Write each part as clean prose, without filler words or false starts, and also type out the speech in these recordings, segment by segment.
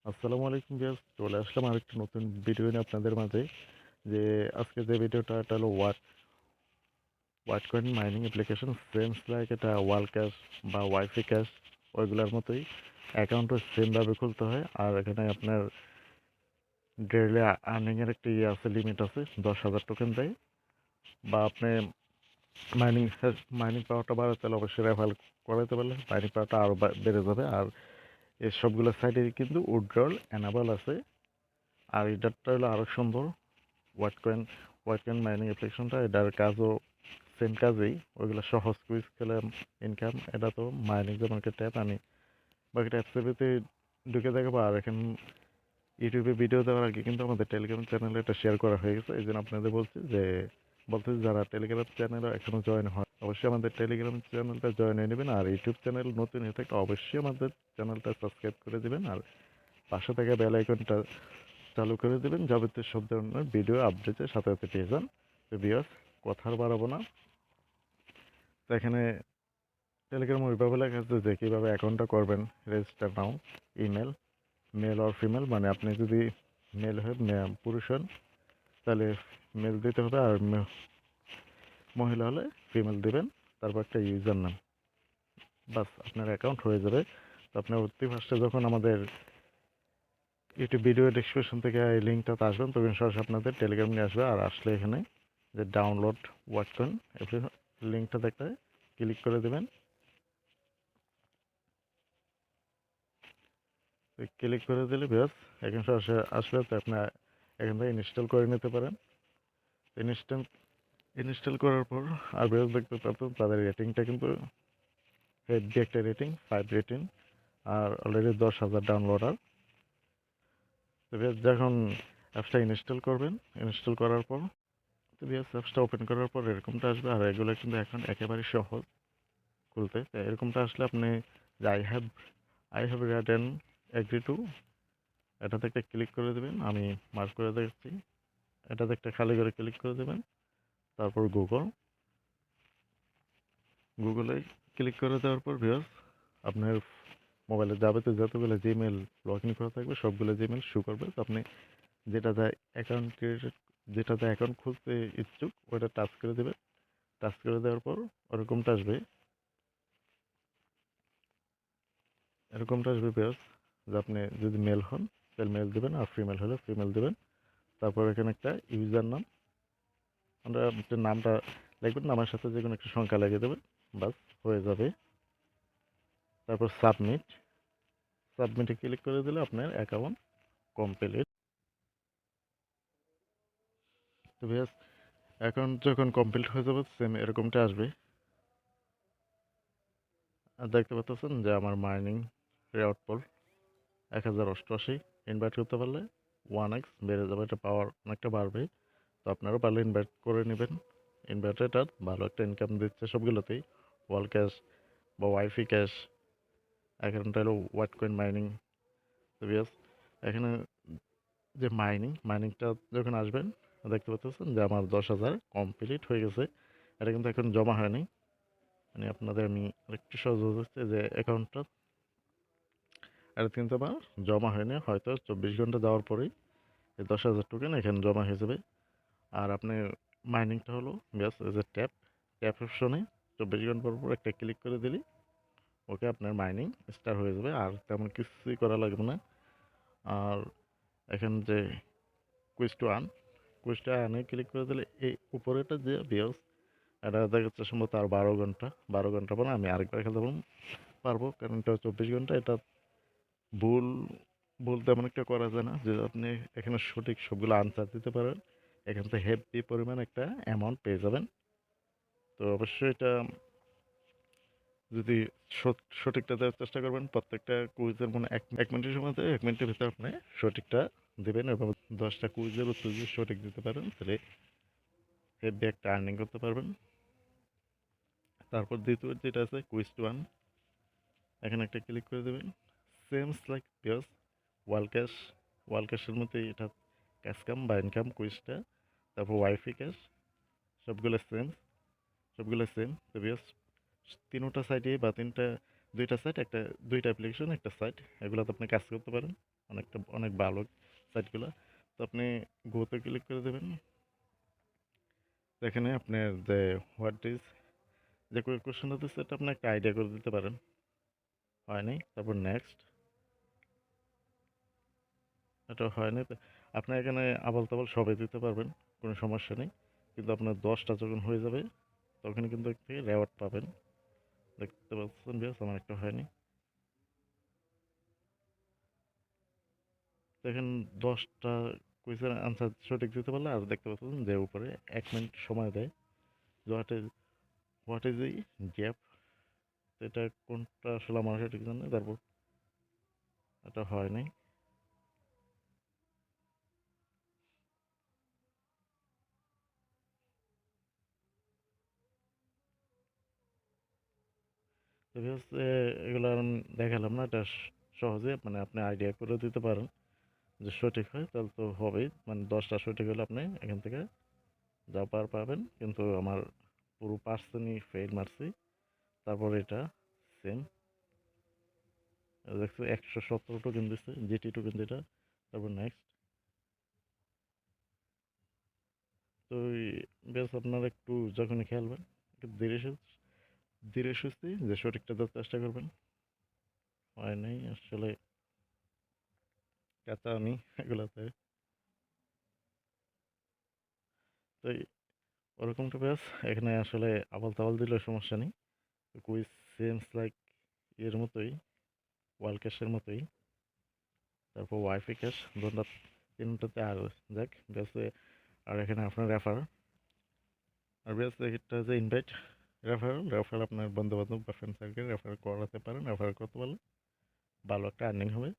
আসসালামু আলাইকুম ভিউয়ার্স, চলে আসলাম আরেকটা নতুন ভিডিও নিয়ে আপনাদের মাঝে। যে আজকে যে ভিডিওটা, এটা হলো ওয়াটকয়েন মাইনিং অ্যাপ্লিকেশন। সেমস লাইক এটা ওয়ালক্যাশ বা ওয়াইফি ক্যাশ, ওইগুলোর মতোই অ্যাকাউন্টও সেমভাবে খুলতে হয়। আর এখানে আপনার ডেইলি আর্নিংয়ের একটা আছে, লিমিট আছে, 10,000 টোকেন দেয়। বা আপনি মাইনিং মাইনিং পাওয়ারটা বাড়াতে হলে অবশ্যই রেফার করাতে পারলে মাইনিং পাওয়ারটা আরও বেড়ে যাবে। আর এই সবগুলো সাইডে কিন্তু উইথড্রল এনাবল আছে। আর এটারটা হলো আরও সুন্দর। ওয়াটকয়েন ওয়াটকয়েন মাইনিং অ্যাপ্লিকেশনটা, এটার কাজও সেম কাজেই। ওইগুলো সহজ কুইজ খেলে ইনকাম। এটা তো মাইনিং যেমন একটা ট্যাপ, আমি বাকিটা অ্যাপসের ঢুকে দেখাবো। আর এখন ইউটিউবে ভিডিও দেওয়ার আগে কিন্তু আমাদের টেলিগ্রাম চ্যানেলে এটা শেয়ার করা হয়ে গেছে। এই জন্য আপনাদের বলছি যারা টেলিগ্রাম চ্যানেলে এখনও জয়েন হয়, অবশ্যই আমাদের টেলিগ্রাম চ্যানেলটা জয়েন হয়ে নেবেন। আর ইউটিউব চ্যানেল নতুন হয়ে থাকলে অবশ্যই আমাদের চ্যানেলটা সাবস্ক্রাইব করে দেবেন। আর পাশে থাকা বেল আইকনটা চালু করে দেবেন, যাবতীয় সব ধরনের ভিডিও আপডেটের সাথে সাথে পেয়ে যান। তো ভিউয়ার্স, কথা আর বাড়াবো না। তো এখানে টেলিগ্রাম ওইভাবে লেখা আছে যে কীভাবে অ্যাকাউন্টটা করবেন। Register now, email, male or female, মানে আপনি যদি মেল হয়ে পুরুষ হন তাহলে মেল দিতে হবে, আর মহিলা হলে ফিমেল দিবেন। তারপর একটা ইউজার নাম, বাস আপনার অ্যাকাউন্ট হয়ে যাবে। তো আপনার অতি ফার্স্টে যখন আমাদের ইউটিউব ভিডিও ডেসক্রিপশন থেকে এই লিঙ্কটাতে আসবেন, তখন সরাসরি আপনাদের টেলিগ্রাম নিয়ে আসবে। আর আসলে এখানে যে ডাউনলোড ওয়াটকয়েন লিঙ্কটা দেখতে ক্লিক করে দেবেন। ক্লিক করে দিলে ব্যাস এখানে সরাসরি আসবে। তো আপনার এখান থেকে ইনস্টল করে নিতে পারেন। ইনস্টল ইনস্টল করার পর আর ব্যাস দেখতে পারতেন তাদের রেটিংটা কিন্তু হেভি একটা রেটিং, 5 রেটিং। আর অলরেডি 10,000 ডাউনলোডার। তো ব্যাস যখন অ্যাপসটা ইনস্টল করবেন, ইনস্টল করার পর তো ব্যাস অ্যাপসটা ওপেন করার পর এরকমটা আসবে। আর এগুলো কিন্তু এখন একেবারে সহজ খুলতে। তো এরকমটা আসলে আপনি যে I have read and agree to, এটাতে একটা ক্লিক করে দেবেন। আমি মার্ক করে দেখছি, এটাতে একটা খালি করে ক্লিক করে দেবেন। তারপর গুগলে ক্লিক করে দেওয়ার পর ভিউয়ার্স আপনার মোবাইলে যাবতীয় যতগুলো জিমেল লগ ইন করা থাকবে সবগুলো জিমেল শো করবে। তো আপনি যেটাতে অ্যাকাউন্ট ক্রিয়েটেড, যেটাতে অ্যাকাউন্ট খুলতে ইচ্ছুক, ওটা টাচ করে দেবেন। টাচ করে দেওয়ার পর ওরকমটা আসবে, ভিউয়ার্স, যে আপনি যদি মেল হন তাহলে মেল দেবেন, আর ফিমেল হলে ফিমেল দেবেন। তারপর এখানে একটা ইউজার নাম, আমরা আপনার নামটা লিখবেন, নামের সাথে যে কোনো একটা সংখ্যা লাগিয়ে দেবেন, বাস হয়ে যাবে। তারপর সাবমিটে ক্লিক করে দিলে আপনার অ্যাকাউন্ট কমপ্লিট। তো ভিউয়ার্স, অ্যাকাউন্ট যখন কমপ্লিট হয়ে যাবে সেম এরকমটা আসবে। আর দেখতে পাচ্ছেন যে আমার মাইনিং রেওয়ার্ড পোল 1088। ইনভাইট করতে পারলে 1x বেড়ে যাবে, এটা পাওয়ার অনেকটা বাড়বে। তো আপনারাও পারলে ইনভাইট করে নেবেন। ইনভাইটেড ভালো একটা ইনকাম দিচ্ছে সবগুলোতেই, ওয়াল ক্যাশ বা ওয়াইফি ক্যাশ। অ্যাকাউন্টটা হলো ওয়াটকয়েন মাইনিং। তো বিয়াস, এখানে যে মাইনিংটা যখন আসবেন দেখতে পাচ্ছেন যে আমার 10,000 কমপ্লিট হয়ে গেছে। এটা কিন্তু এখন জমা হয়নি, মানে আপনাদের আমি আরেকটু সহজ হচ্ছে যে অ্যাকাউন্টটা, এটা কিন্তু আমার জমা হয়নি। হয়তো 24 ঘন্টা যাওয়ার পরেই এই 10,000 টোকেন এখানে জমা হয়ে যাবে। আর আপনি মাইনিংটা হলো ব্যাস এই যে ট্যাপ অপশনে 24 ঘন্টা পর পর একটা ক্লিক করে দিলেই ওকে আপনার মাইনিং স্টার্ট হয়ে যাবে। আর তেমন কিছুই করা লাগবে না। আর এখানে যে কুইজটা আনে ক্লিক করে দিলে এই উপরেটা যে বিয়স, এটা দেখা যাচ্ছে সম্ভবত আর 12 ঘন্টা। 12 ঘন্টা পরে আমি আরেকবার খেলতে পারবো, কারণ এটা 24 ঘন্টা। এটা ভুল ভুল তেমন একটা করা যায় না, যে আপনি এখানে সঠিক সবগুলো আনসার দিতে পারেন। এখান থেকে হেভি পরিমাণ একটা অ্যামাউন্ট পেয়ে যাবেন। তো অবশ্যই এটা যদি সঠিকটা দেওয়ার চেষ্টা করবেন, প্রত্যেকটা কুইজের মানে এক মিনিটের সময় 1 মিনিটের ভিতরে আপনি সঠিকটা দেবেন, এবং 10টা কুইজের উত্তর যদি সঠিক দিতে পারেন তাহলে হেভি একটা আর্নিং করতে পারবেন। তারপর দ্বিতীয় যেটা আছে কুইজ 1, এখানে একটা ক্লিক করে দেবেন। সেমস লাইক পিওস ওয়াল ক্যাশ, ক্যাশের মধ্যে এটা ক্যাশ কাম বা ইনকাম কুইজটা। তারপর ওয়াইফি ক্যাশ, সবগুলো সেম, তো পিওস তিনটা সাইটে বা দুইটা সাইট, দুইটা অ্যাপ্লিকেশন, একটা সাইট, এগুলোতে আপনি কাজ করতে পারেন। অনেক ভালো সাইটগুলো। তো আপনি গোতে ক্লিক করে দেবেন। এখানে আপনার যে হোয়াট ইজ যে কোয়েশ্চেনটা দিচ্ছে এটা আপনি একটা আইডিয়া করে দিতে পারেন। হয় নাই, তারপর নেক্সট, এটা হয় নাই। তো আপনি এখানে আবল তাবল সবাই দিতে পারবেন, কোনো সমস্যা নেই। কিন্তু আপনার 10টা যখন হয়ে যাবে তখন কিন্তু একটি রেওয়ার্ড পাবেন। দেখতে পাচ্ছেন বেশ আমার একটা হয়নি। দেখেন 10টা কুইজের আনসার সঠিক দিতে পারলে আর দেখতে পাচ্ছেন যে উপরে 1 মিনিট সময় দেয়। হোয়াট ইজ হোয়াট ইজ এই গ্যাপ, এটা কোনটা আসলে আমার সঠিক জানে। তারপর এটা হয় নাই। তো হচ্ছে এগুলো আর আমি দেখালাম না, এটা সহজে মানে আপনি আইডিয়া করে দিতে পারেন। যে সঠিক হয় তাহলে তো হবেই, মানে 10টা সঠিক হলে আপনি এখান থেকে যা পাবেন। কিন্তু আমার পুরো পার্সেন্টই ফেল মারছি। তারপর এটা সেম দেখছি 117 টোকেন দিচ্ছে, জিটি টোকেন যেটা। তারপর নেক্সট। তো বেশ আপনারা একটু যখনই খেলবেন একটু ধীরে সুস্থে যে সঠিকটা দেওয়ার চেষ্টা করবেন। হয় নাই আসলে, কাঁচা আমি এগুলাতে। তো ওরকমটা বেশ এখানে আসলে আবাল তাবাল দিলেও সমস্যা নেই। কুইজ সেমস লাইক এর মতোই, ওয়ার্ল্ড ক্যাশের মতোই। তারপর ওয়াইফাই ক্যাশ দুটো, তিনটাতে আর যাক বেসে। আর এখানে আপনার রেফার, আর বেশ এটা যে ইনভাইট রেফার আপনার বন্ধু বান্ধব বা ফ্রেন্ড সার্কেল রেফার করাতে পারেন। রেফার করতে পারলে ভালো একটা আর্নিং হবে।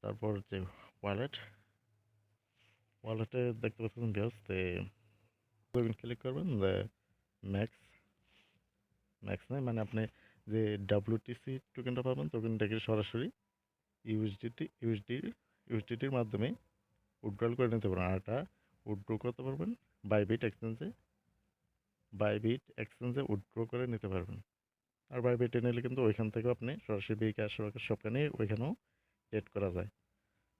তারপর যে ওয়ালেট, ওয়ালেটে দেখতে পাচ্ছেন বেশ ক্লিক করবেন যে ম্যাক্স ম্যাক্স নয়, মানে আপনি যে ডাব্লিউটিসি টোকেনটা পাবেন টোকেনটাকে সরাসরি ইউএসডিটির মাধ্যমে উইথড্রল করে নিতে পারবেন। আর এটা উইথড্র করতে পারবেন বাইবিট এক্সচেঞ্জে উইথড্র করে নিতে পারবেন। আর বাইবিটে নিলে কিন্তু ওইখান থেকেও আপনি সরাসরি বিকাশ সবখানে ওইখানেও এড করা যায়।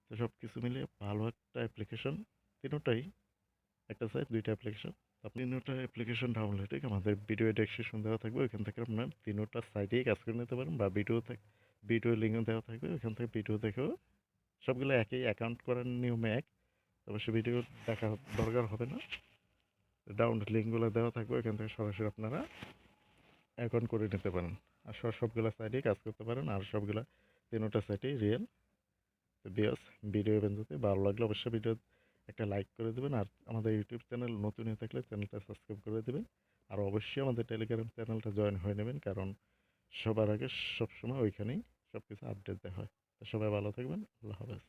তো সব কিছু মিলিয়ে ভালো একটা অ্যাপ্লিকেশন। তিনোটাই একটা সাইট, দুইটা অ্যাপ্লিকেশন। আপনি তিনোটা অ্যাপ্লিকেশন ডাউনলোডে আমাদের ভিডিও ডেসক্রিপশন দেওয়া থাকবে, ওইখান থেকে আপনার তিনোটা সাইটেই কাজ করে নিতে পারেন। বা ভিডিও লিঙ্কও দেওয়া থাকবে, ওইখান থেকে ভিডিও দেখেও সবগুলো একই, অ্যাকাউন্ট করার নিয়ম এক। তবে সে ভিডিও দেখা দরকার হবে না। ডাউনলোড লিঙ্কগুলো দেওয়া থাকবে, ওইখান থেকে সরাসরি আপনারা অ্যাকাউন্ট করে নিতে পারেন। আর সবগুলো সাইটেই কাজ করতে পারেন। আর সবগুলা তিনোটা সাইটেই রিয়েল। তো বিয়স ভিডিও যদি ভালো লাগলে অবশ্যই ভিডিও একটা লাইক করে দেবেন। আর আমাদের ইউটিউব চ্যানেল নতুন হয়ে থাকলে চ্যানেলটা সাবস্ক্রাইব করে দেবেন। আর অবশ্যই আমাদের টেলিগ্রাম চ্যানেলটা জয়েন হয়ে নেবেন, কারণ সবার আগে সবসময় ওইখানেই সব কিছু আপডেট দেওয়া হয়। তো সবাই ভালো থাকবেন। আল্লাহ হাফেজ।